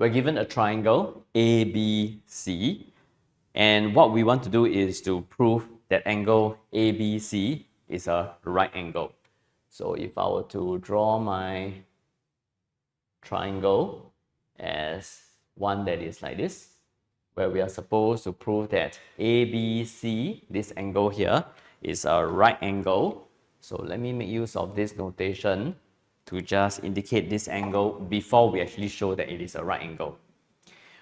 we're given a triangle ABC, and what we want to do is to prove that angle ABC is a right angle. So if I were to draw my triangle as one that is like this, where we are supposed to prove that ABC, this angle here, is a right angle. So let me make use of this notation to just indicate this angle before we actually show that it is a right angle.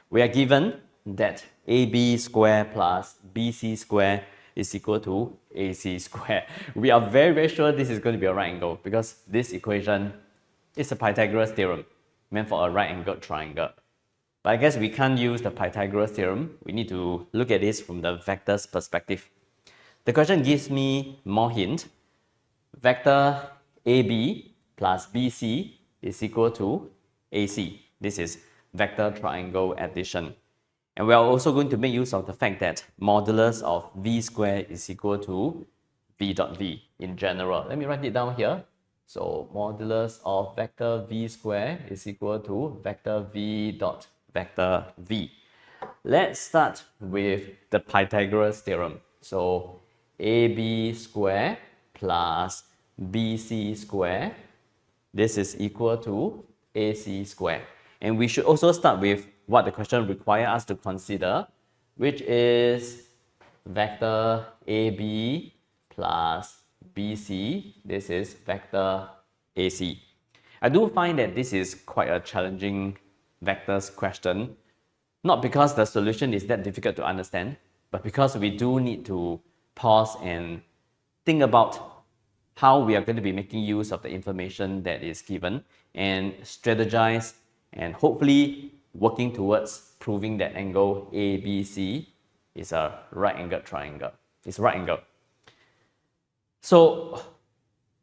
We are given that AB square plus BC square is equal to AC square. We are very, very sure this is going to be a right angle because this equation is a Pythagoras theorem meant for a right-angled triangle. But I guess we can't use the Pythagoras theorem. We need to look at this from the vector's perspective. The question gives me more hint. Vector AB plus BC is equal to AC. This is vector triangle addition. And we are also going to make use of the fact that modulus of V square is equal to V dot V in general. Let me write it down here. So modulus of vector V square is equal to vector V dot vector V. Let's start with the Pythagoras theorem. So AB square plus BC square, this is equal to AC square. And we should also start with what the question requires us to consider, which is vector AB plus BC, this is vector AC. I do find that this is quite a challenging vectors question, not because the solution is that difficult to understand, but because we do need to pause and think about how we are going to be making use of the information that is given and strategize and hopefully working towards proving that angle ABC is a right-angled triangle. It's a right angle. So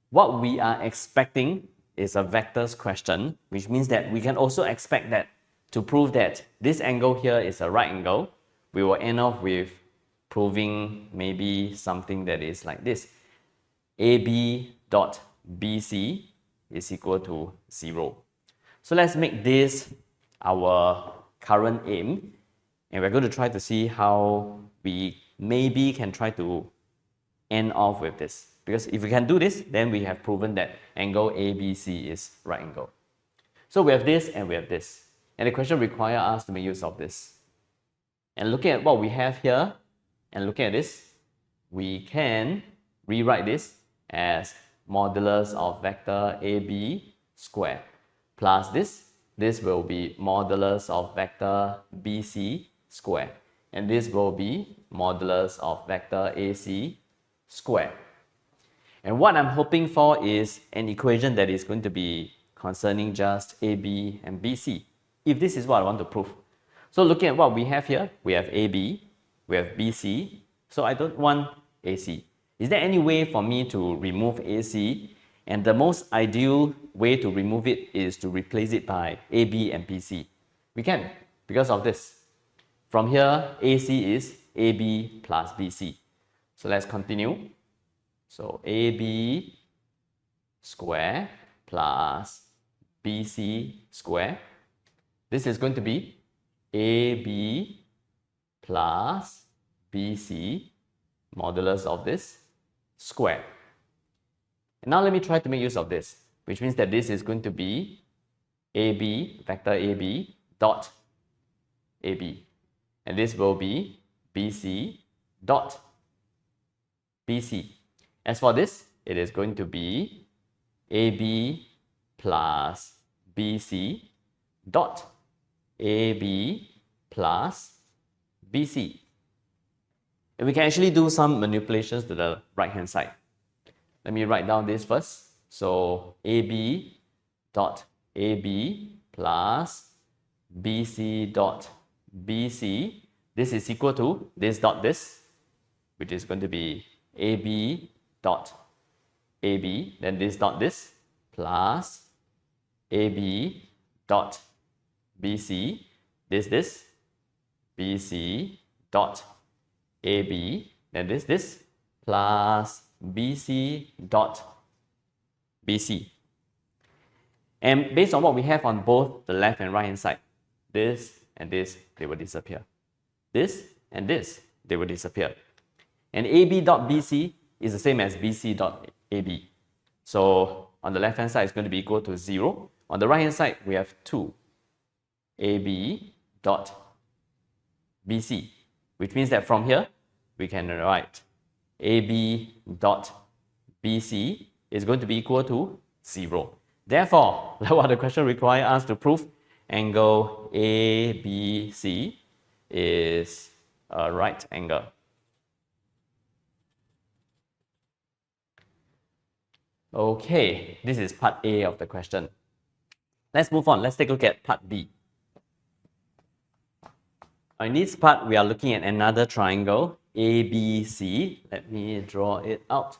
what we are expecting is a vectors question, which means that we can also expect that to prove that this angle here is a right angle, we will end off with proving maybe something that is like this. AB dot BC is equal to 0. So let's make this our current aim, and we're going to try to see how we maybe can try to end off with this. Because if we can do this, then we have proven that angle ABC is right angle. So we have this and we have this. And the question requires us to make use of this. And looking at what we have here, and looking at this, we can rewrite this as modulus of vector AB square plus this. This will be modulus of vector BC square. And this will be modulus of vector AC square. And what I'm hoping for is an equation that is going to be concerning just AB and BC, if this is what I want to prove. So looking at what we have here, we have AB, we have BC, so I don't want AC. Is there any way for me to remove AC? And the most ideal way to remove it is to replace it by AB and BC. We can, because of this. From here, AC is AB plus BC. So let's continue. So AB square plus BC square. This is going to be AB plus BC modulus of this square. And now let me try to make use of this, which means that this is going to be AB, vector AB dot AB. And this will be BC dot BC. As for this, it is going to be AB plus BC dot AB plus BC. And we can actually do some manipulations to the right-hand side. Let me write down this first. So AB dot AB plus BC dot BC. This is equal to this dot this, which is going to be AB dot AB, then this dot this, plus AB dot BC, this, BC dot AB, then this, plus BC dot BC. And based on what we have on both the left and right hand side, this, and this, they will disappear. This and this, they will disappear. And AB dot BC is the same as BC dot AB. So on the left hand side, it's going to be equal to 0. On the right hand side, we have 2 AB dot BC, which means that from here, we can write AB dot BC is going to be equal to 0. Therefore, what the question requires us to prove, angle ABC is a right angle. Okay, this is part A of the question. Let's move on. Let's take a look at part B. In this part, we are looking at another triangle, ABC. Let me draw it out.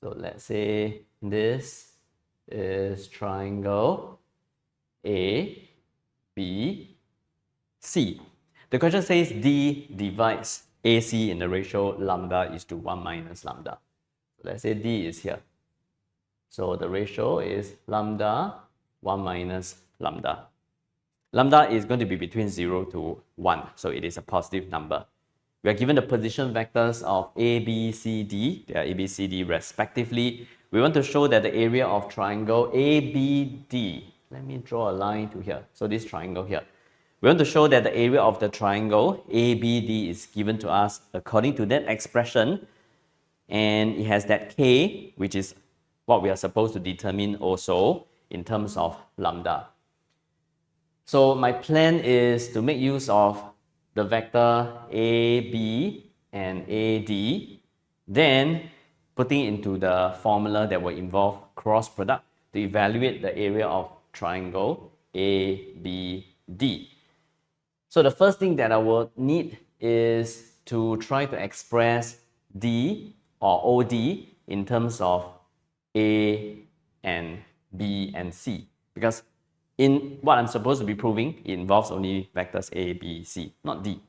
So let's say this is triangle A, B, C. The question says D divides AC in the ratio lambda is to 1 minus lambda. Let's say D is here. So the ratio is lambda 1 minus lambda. Lambda is going to be between 0 to 1, so it is a positive number. We are given the position vectors of A, B, C, D. They are A, B, C, D respectively. We want to show that the area of triangle ABD, let me draw a line to here. So this triangle here. We want to show that the area of the triangle ABD is given to us according to that expression, and it has that K, which is what we are supposed to determine also in terms of lambda. So my plan is to make use of the vector AB and AD, then putting into the formula that will involve cross product to evaluate the area of triangle ABD. So the first thing that I will need is to try to express D or OD in terms of A and B and C, because in what I'm supposed to be proving, it involves only vectors A, B, C, not D.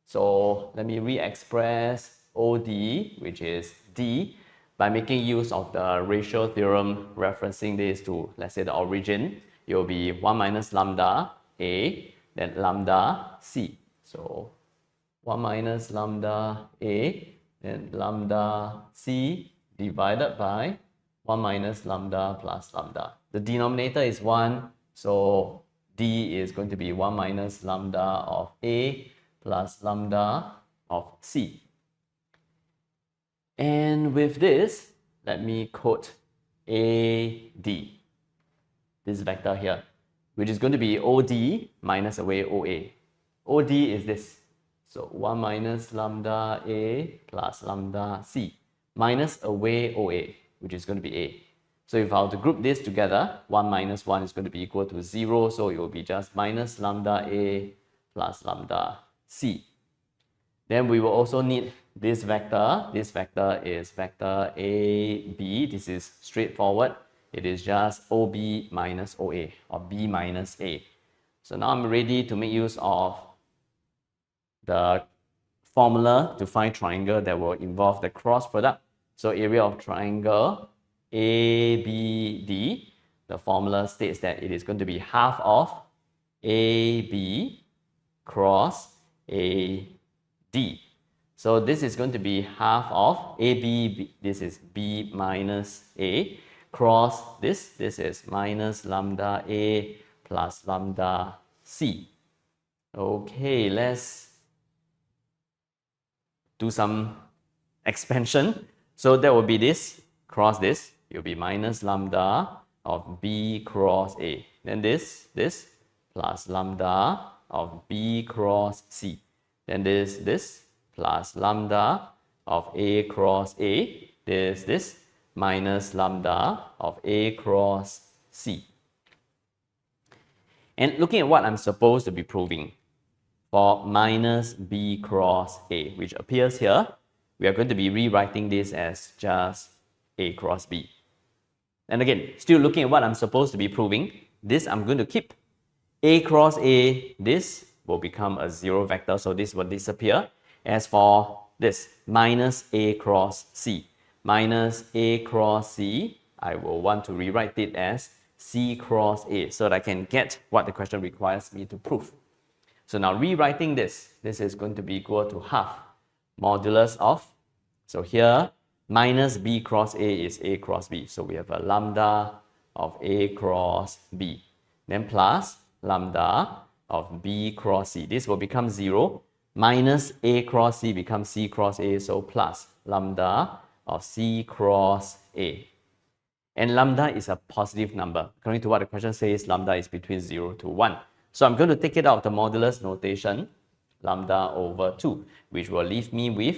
So let me re-express OD, which is D, by making use of the ratio theorem, referencing this to, let's say, the origin. It will be 1 minus lambda A, then lambda C. So 1 minus lambda A, then lambda C divided by 1 minus lambda plus lambda. The denominator is 1, so D is going to be 1 minus lambda of A plus lambda of C. And with this, let me quote AD, this vector here, which is going to be OD minus away OA. OD is this, so 1 minus lambda A plus lambda C minus away OA, which is going to be A. So if I were to group this together, 1 minus 1 is going to be equal to 0, so it will be just minus lambda A plus lambda C. Then we will also need this vector. This vector is vector AB. This is straightforward. It is just OB minus OA, or B minus A. So now I'm ready to make use of the formula to find triangle that will involve the cross product. So area of triangle ABD, the formula states that it is going to be half of AB cross AD. So this is going to be half of AB, this is B minus A, cross this is minus lambda A plus lambda C. Okay, let's do some expansion. So that will be this, cross this, it will be minus lambda of B cross A. Then this plus lambda of B cross C. Then this plus lambda of A cross A. This minus lambda of A cross C. And looking at what I'm supposed to be proving for minus B cross A, which appears here, we are going to be rewriting this as just A cross B. And again, still looking at what I'm supposed to be proving, this I'm going to keep. A cross A, this will become a 0 vector, so this will disappear. As for this, minus A cross C. Minus A cross C, I will want to rewrite it as C cross A, so that I can get what the question requires me to prove. So now rewriting this is going to be equal to half modulus of, so here minus b cross a is a cross b. So we have a lambda of a cross b. Then plus lambda of b cross c. This will become 0. Minus a cross c becomes c cross a. So plus lambda of c cross a. And lambda is a positive number. According to what the question says, lambda is between 0 to 1. So I'm going to take it out of the modulus notation, lambda over 2, which will leave me with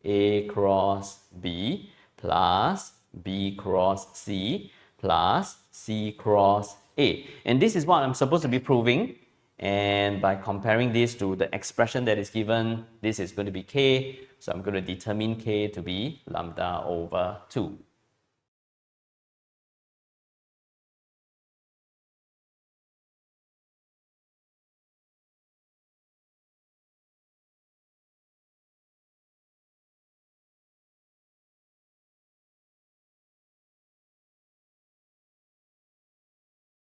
a cross b plus b cross c plus c cross a. And this is what I'm supposed to be proving. And by comparing this to the expression that is given, this is going to be k. So I'm going to determine k to be lambda over 2.